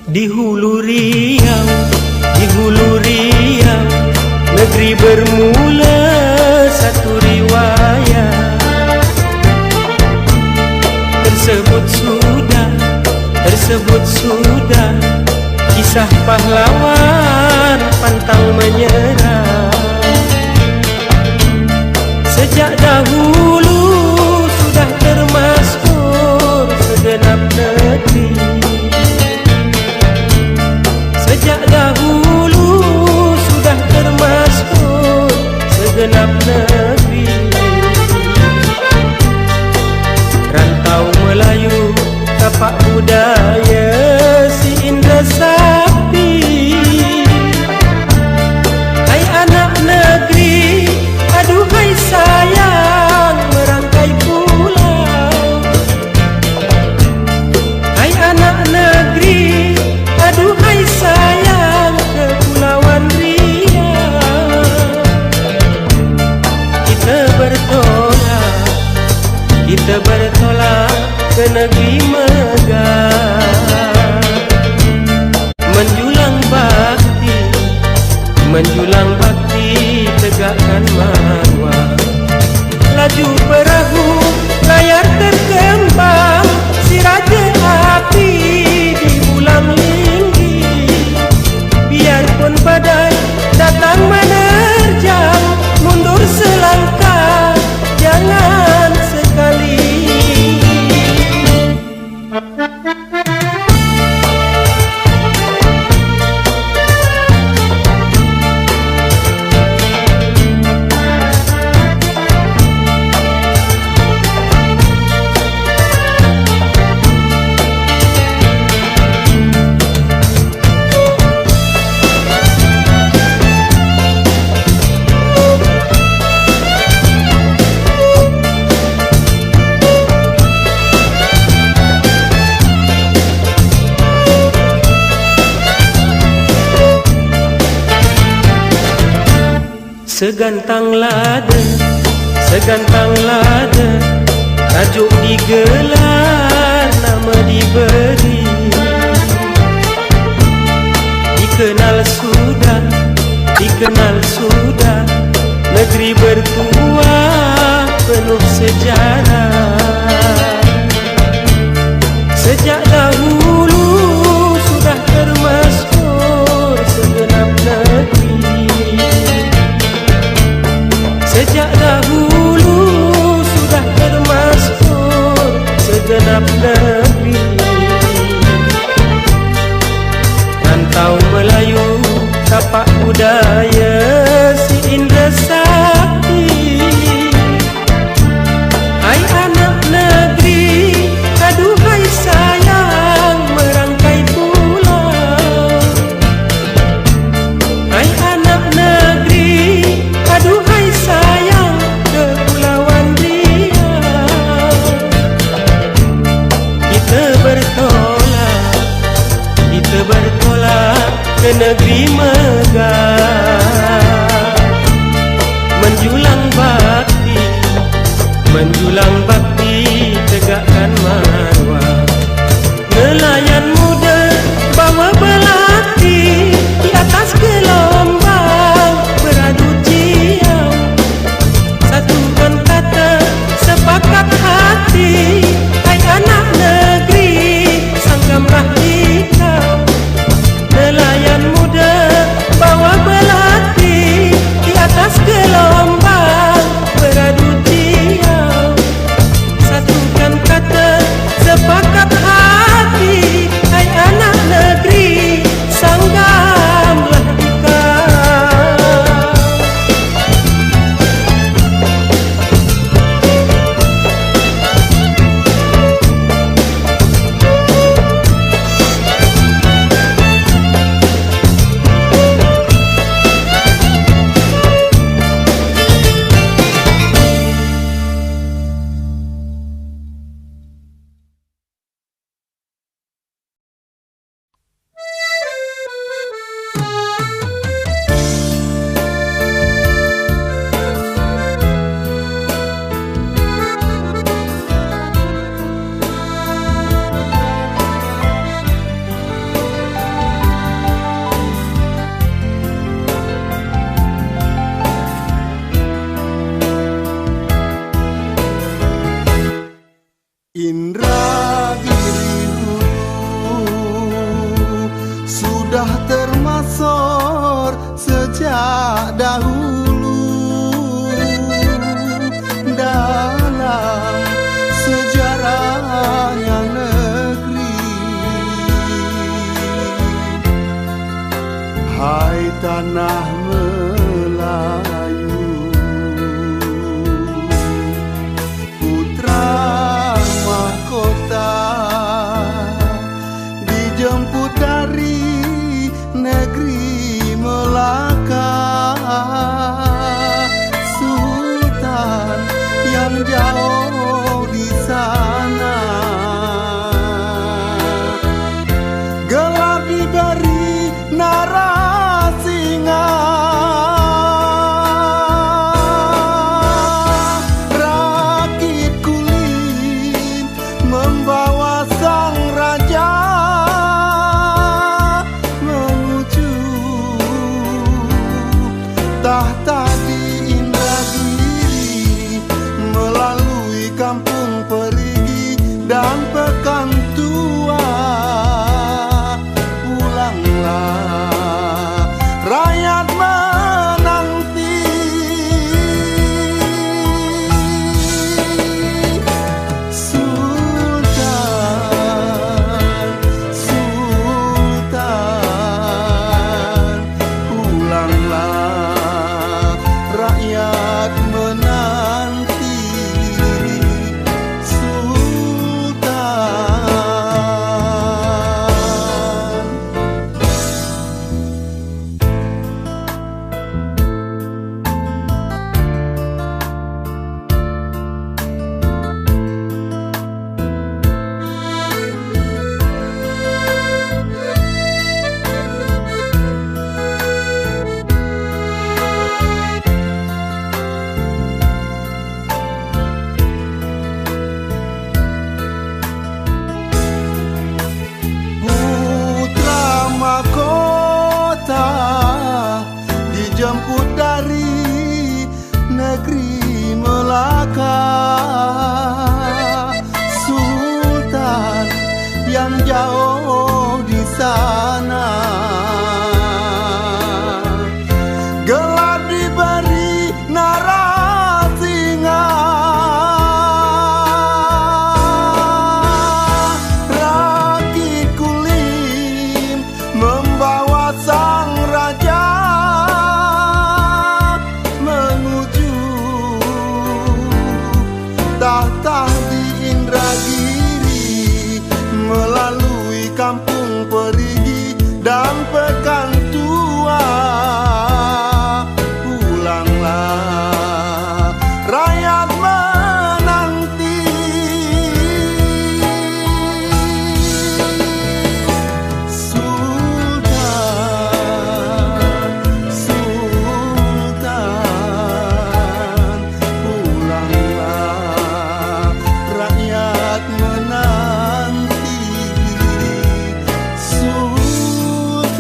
Di hulu Riau, negeri bermula satu riwayat. Tersebut sudah kisah pahlawan pantang menyerah. Sejak dahulu sudah termasuk segenap negeri. Sejak dahulu sudah termasuk segenap negeri. Rantau Melayu, tapak budaya si Indra Sakti. Hai anak negeri, aduhai sayang merangkai pulau. Hai anak negeri, aduhai sayang Kepulauan Riau. Kita bertolak ke negeri megah. Menjulang bakti tegakkan marwah. Laju perahu layar terkembang, si raja api di bulan linggi. Biarpun badai datang menerjang, mundur selangkah jangan sekali. Segantang lada, tajuk digelar, nama diberi. Dikenal sudah, negeri bertuah penuh sejarah. Sejak dahulu sudah termasuk segenap negeri. Sejak dahulu sudah termasuk segenap negeri. Rantau Melayu, tapak budaya si Indra Sakti. Hai anak negeri, aduhai sayang merangkai pulau. Hai anak negeri, aduhai sayang Kepulauan Riau. Kita bertolak ke negeri megah. Menjulang bakti tegakkan marwah. Nelayan muda bawa belati di atas gelombang beradu jiau. Satukan kata sepakat hati, hai anak negeri sanggamlah hikau. Nelayan muda bawa belati di atas gelombang beradu jiau. Satukan kata sudah termasor sejak dahulu dalam sejarahnya negeri. Hai tanah Melayu, putra mahkota dijemput dari negeri Melaka. Sultan yang jauh di sana gelap diberi Narasinga. Rakit kulit membawa sang raja menuju tahta di Indragiri, melalui kampung Perigi dan Pekan Tua. Pulanglah rakyat menanti. Sultan, Sultan, pulanglah rakyat menanti. Sultan. Putra mahkota dijemput dari negeri Melaka. Sultan yang jauh di sana gelap diberi Narasinga. Rakit kulim membawa sang raja menuju tahta di Indragiri, melalui kampung Perigi dan Pekan Tua. Pulanglah rakyat menanti. Sultan, Sultan, pulanglah rakyat menanti. Sultan.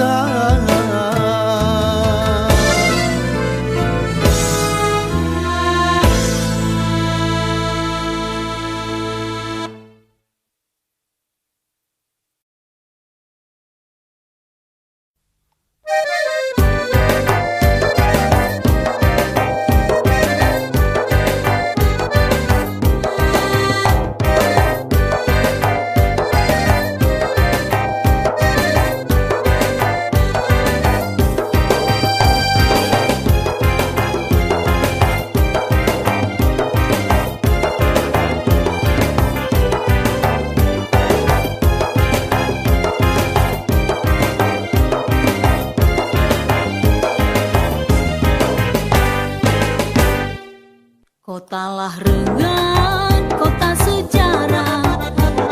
Kotalah rengan, kota sejarah,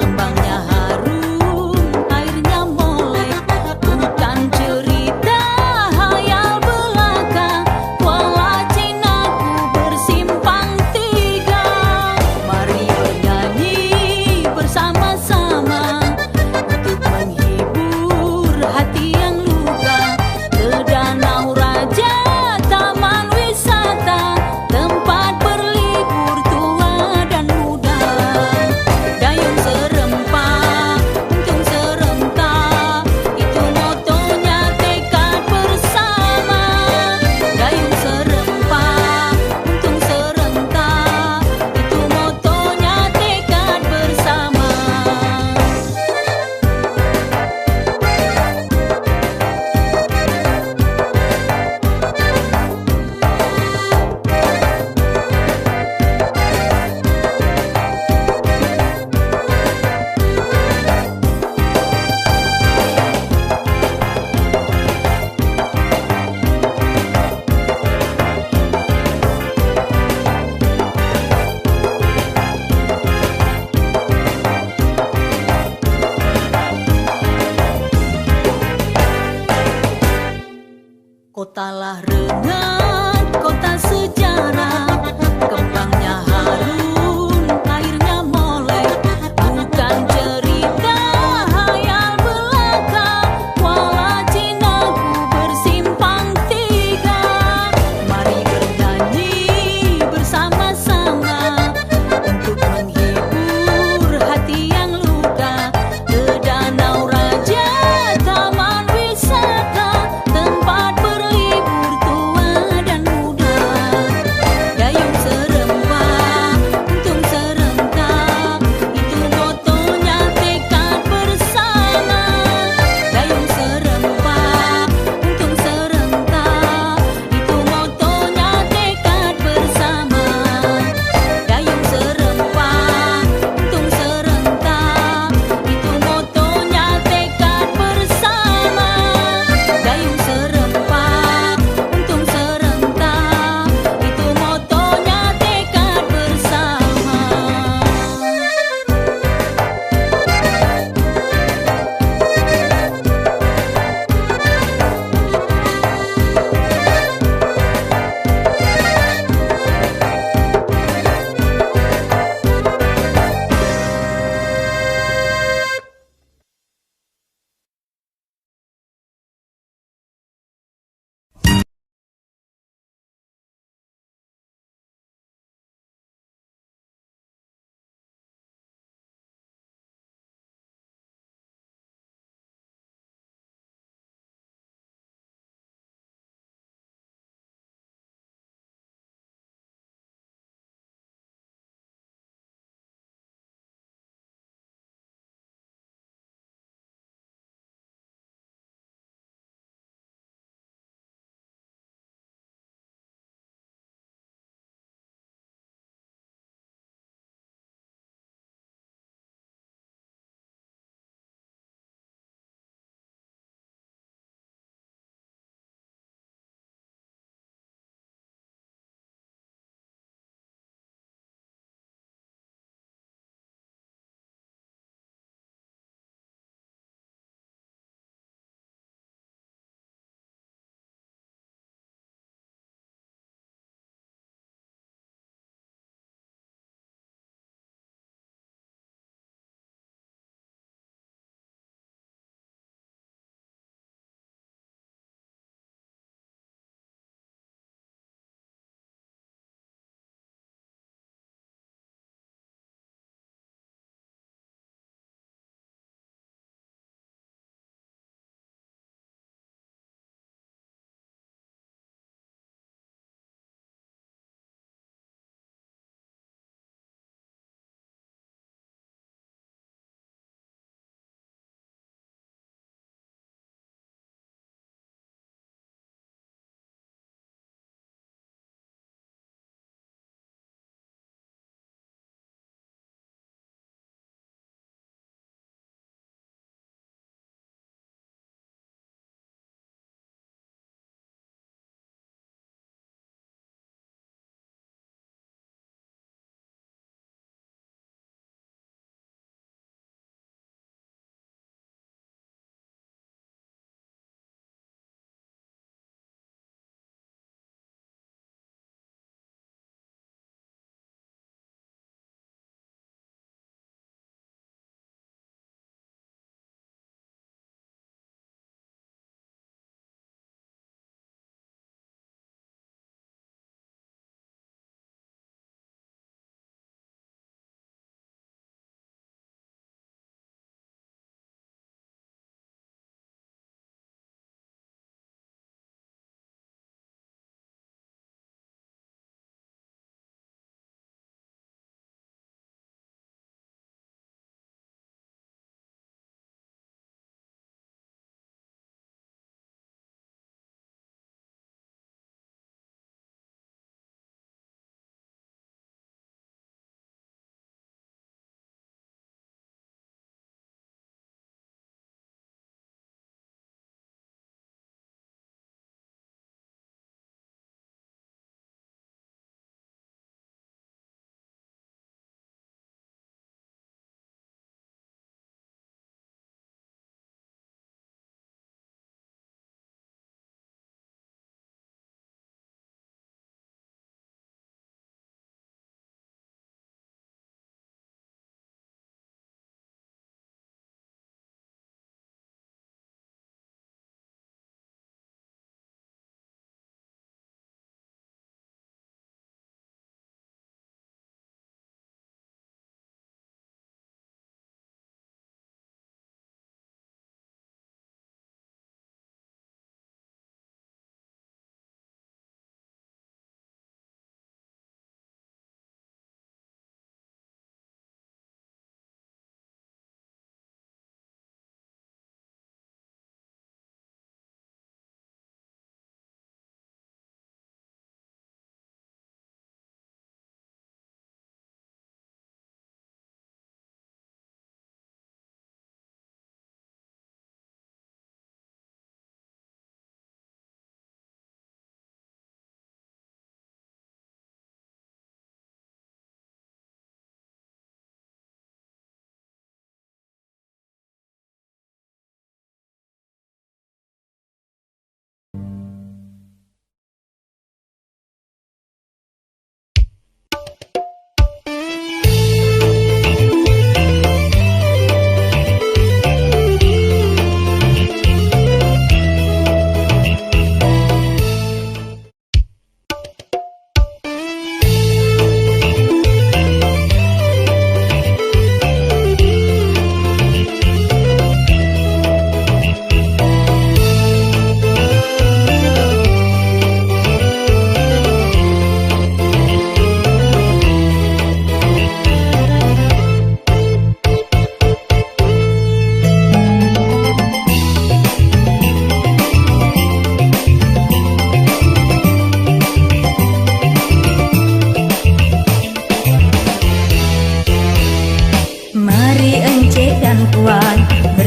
kembangnya harum, airnya molek, bukan cerita hayal belaka. Kuala Cinaku bersimpang tiga, mari bernyanyi bersama-sama untuk menghibur hati yang luka. Ke Danau Raja, taman wisata, tempat berlibur tua dan muda.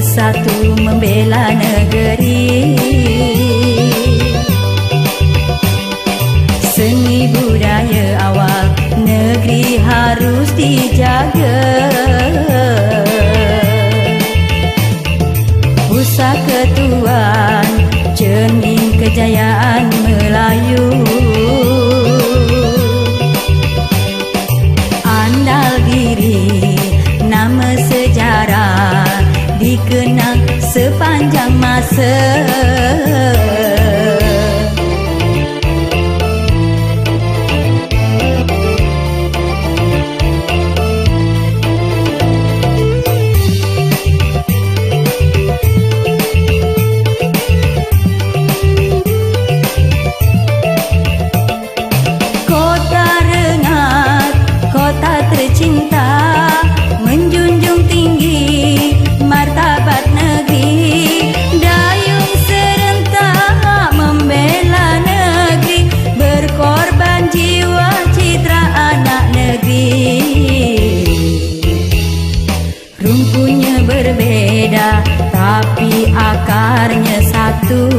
bersatu membela negeri. Seni budaya awal negeri harus dijaga. Pusaka Tuan cermin kejayaan Melayu. Andal diri nama sejarah dikenang sepanjang masa. Rumpunya berbeda tapi akarnya satu.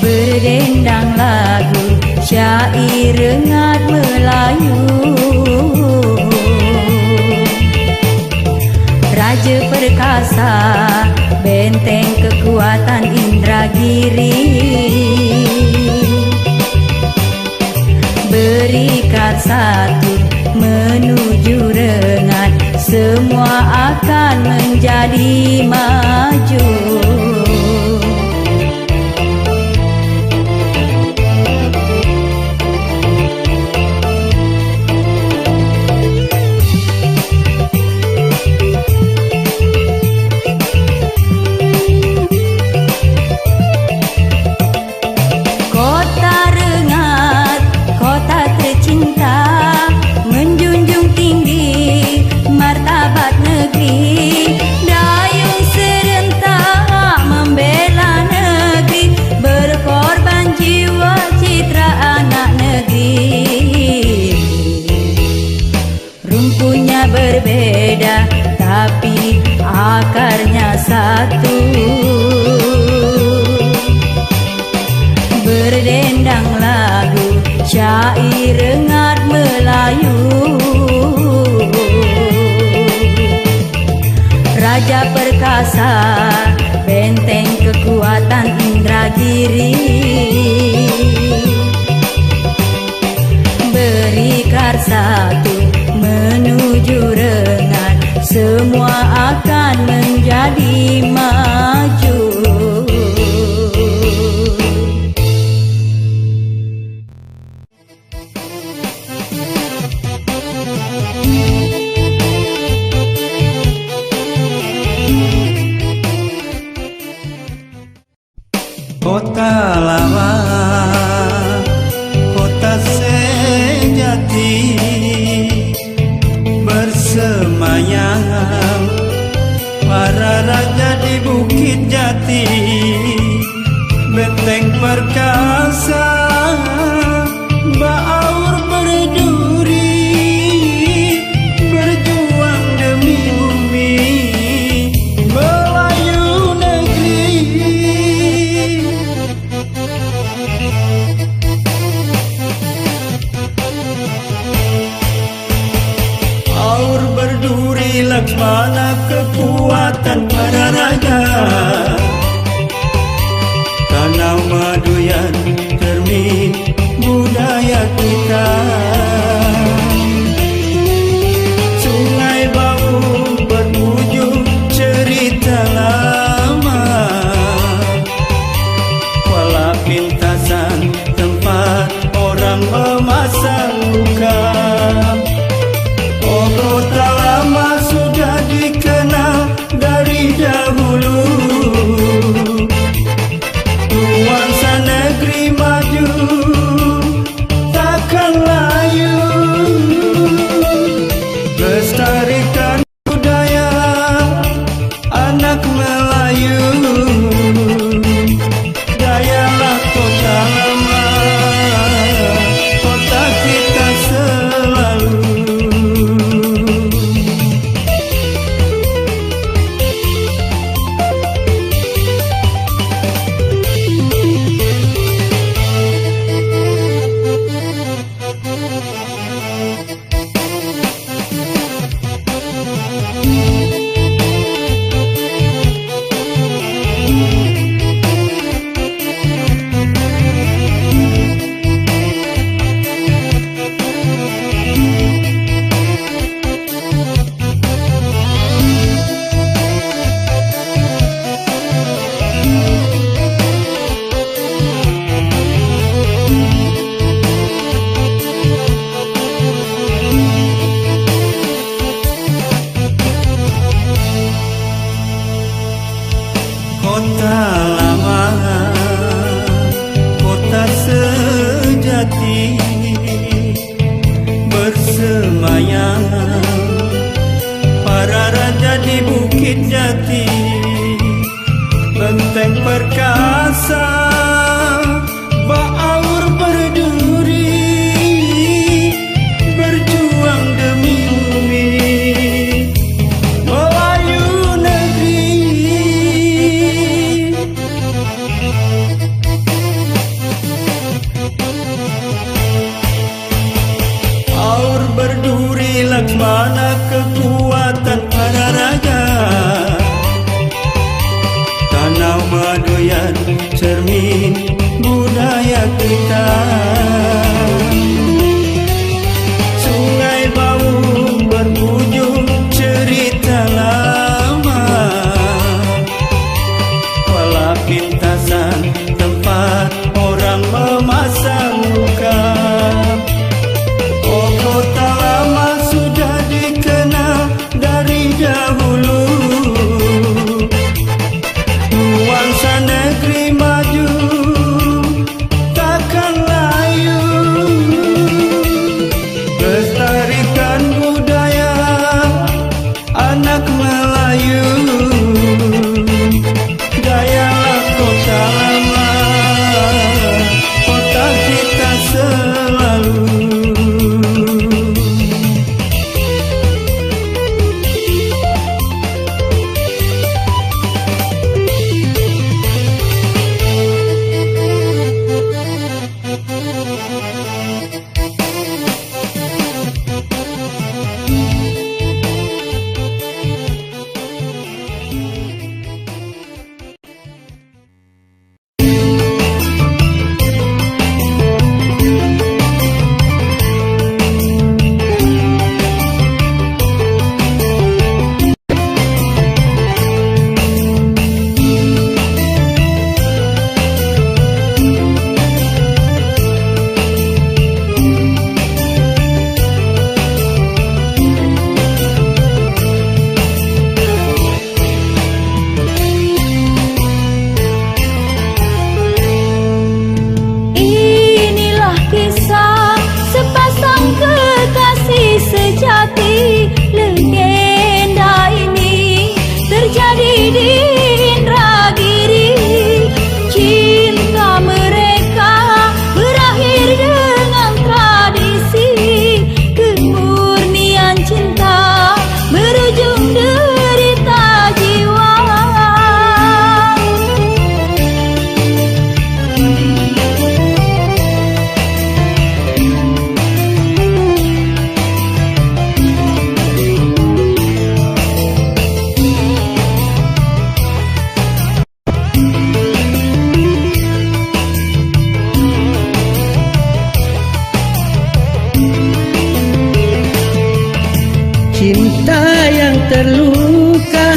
Berdendang lagu syair rengat Melayu. Raja perkasa benteng kekuatan Indragiri. Berikat satu menuju rengat, semua akan menjadi maju. Kota rengat, kota tercinta, menjunjung tinggi martabat negeri. Dayung serentak membela negeri, berkorban jiwa citra anak negeri. Rumpunya berbeda tapi akarnya satu. Berdendang lagu syair rengat Melayu. Raja perkasa benteng kekuatan Indragiri. Berikat satu menuju rengat, semua akan menjadi maju. Kota lama, kota sejati, bersemayam para raja di Bukit Jati. terluka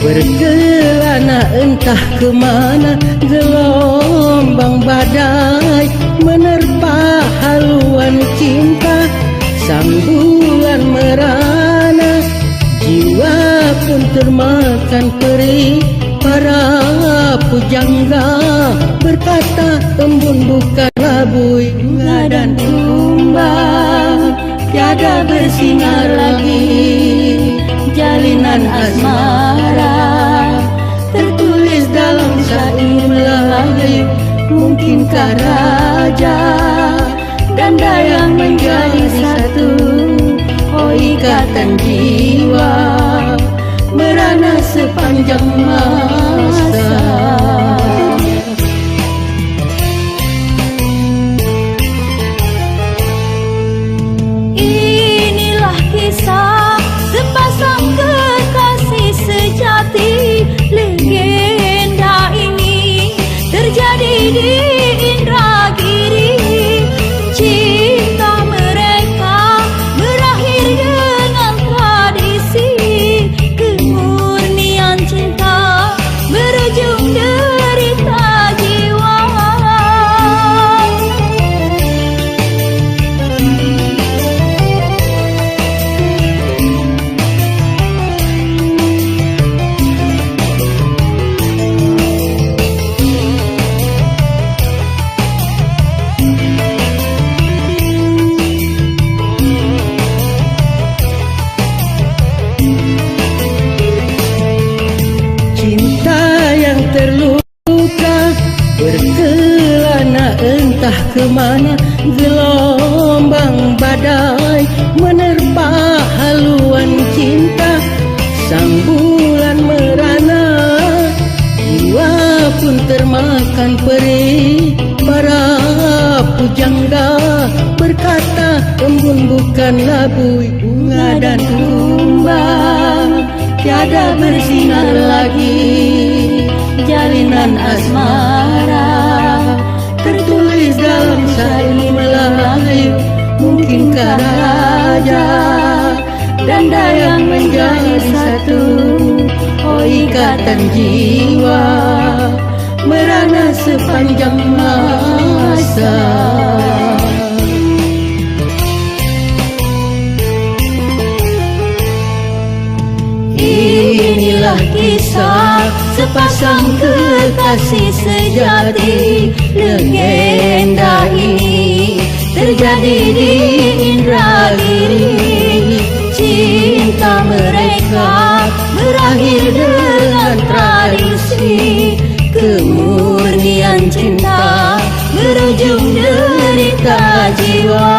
berkelana entah kemana, gelombang badai menerpa haluan cinta. Sang bulan merana, jiwa pun termakan perih. Para pujangga berkata embun bukanlah bui, bunga dan tumbang tiada bersinar lagi. Jalinan asmara tertulis dalam syair Melayu. Mungkinkah raja dan dayang menjadi satu? Oh, ikatan jiwa merana sepanjang masa. Inilah kisah sepasang kekasih sejati. Legenda ini terjadi di Indragiri. Cinta mereka berakhir dengan tradisi. Kemurnian cinta berujung derita jiwa. Cinta yang terluka berkelana entah kemana, gelombang badai menerpa haluan cinta. Sang bulan merana, jiwa pun termakan perih. Para pujangga berkata embun bukanlah bui, bunga dan tumbang tiada bersinar lagi. Jalinan asmara tertulis dalam syair Melayu. Mungkinkah raja dan dayang menjadi satu? Oh, ikatan jiwa merana sepanjang masa. Inilah kisah sepasang kekasih sejati. Legenda ini terjadi di Indragiri. Cinta mereka berakhir dengan tradisi. Kemurnian cinta berujung derita jiwa.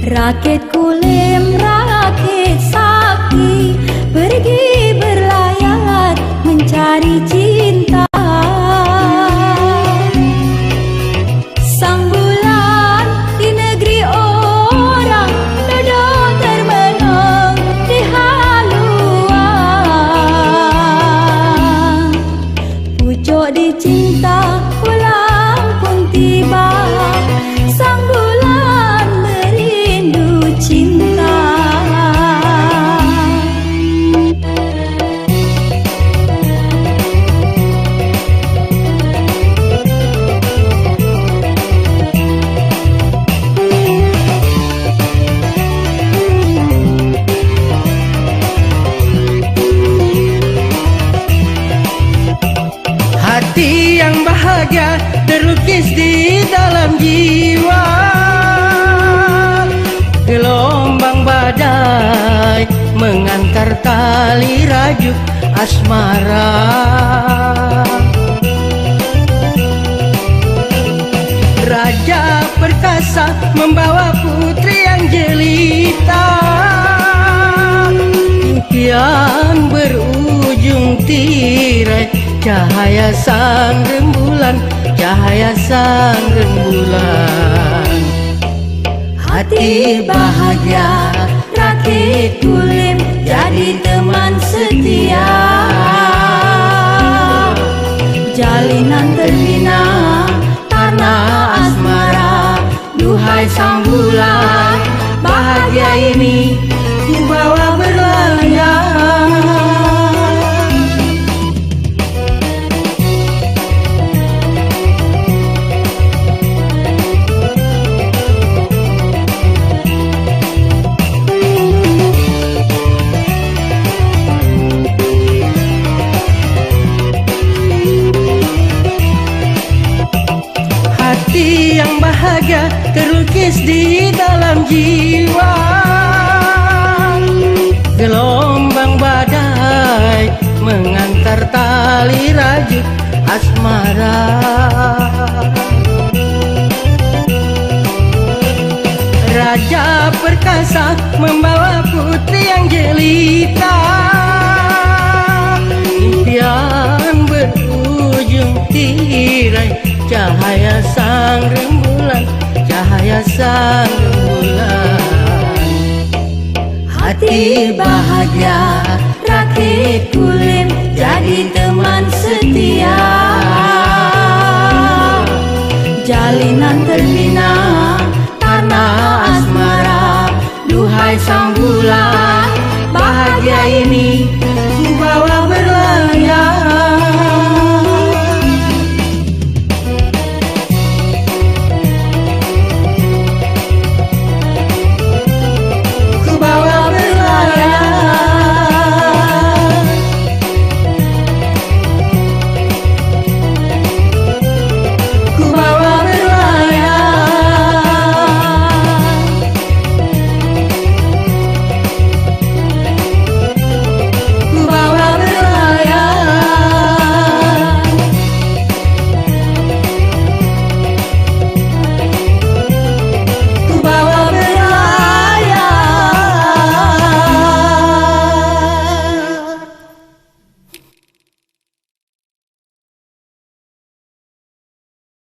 Rakit kulim, rakit sakti, pergi berlayar mencari cinta. Sang bulan di negeri orang, dada termenung di haluan. Pucuk dicinta, pulang pun tiba, sang bulan merindu cinta. Hati yang bahagia terlukis di dalam jiwa. Gelombang badai mengantar tali rajuk asmara. Raja perkasa membawa putri yang jelita. Impian berujung tirai, cahaya sang rembulan, cahaya sang rembulan. Hati bahagia, rakit kulim jadi teman setia. Jalinan terbina karena asmara. Duhai sang bulan, bahagia ini ku bawa berlayar. Hati yang bahagia terlukis di dalam jiwa. Gelombang badai mengantar tali rajuk asmara. Raja perkasa membawa putri yang jelita. Impian berujung tirai, cahaya sang rembulan, cahaya sang rembulan. Hati bahagia, rakit kulim jadi teman setia. Jalinan terbina karena asmara. Duhai sang bulan, bahagia ini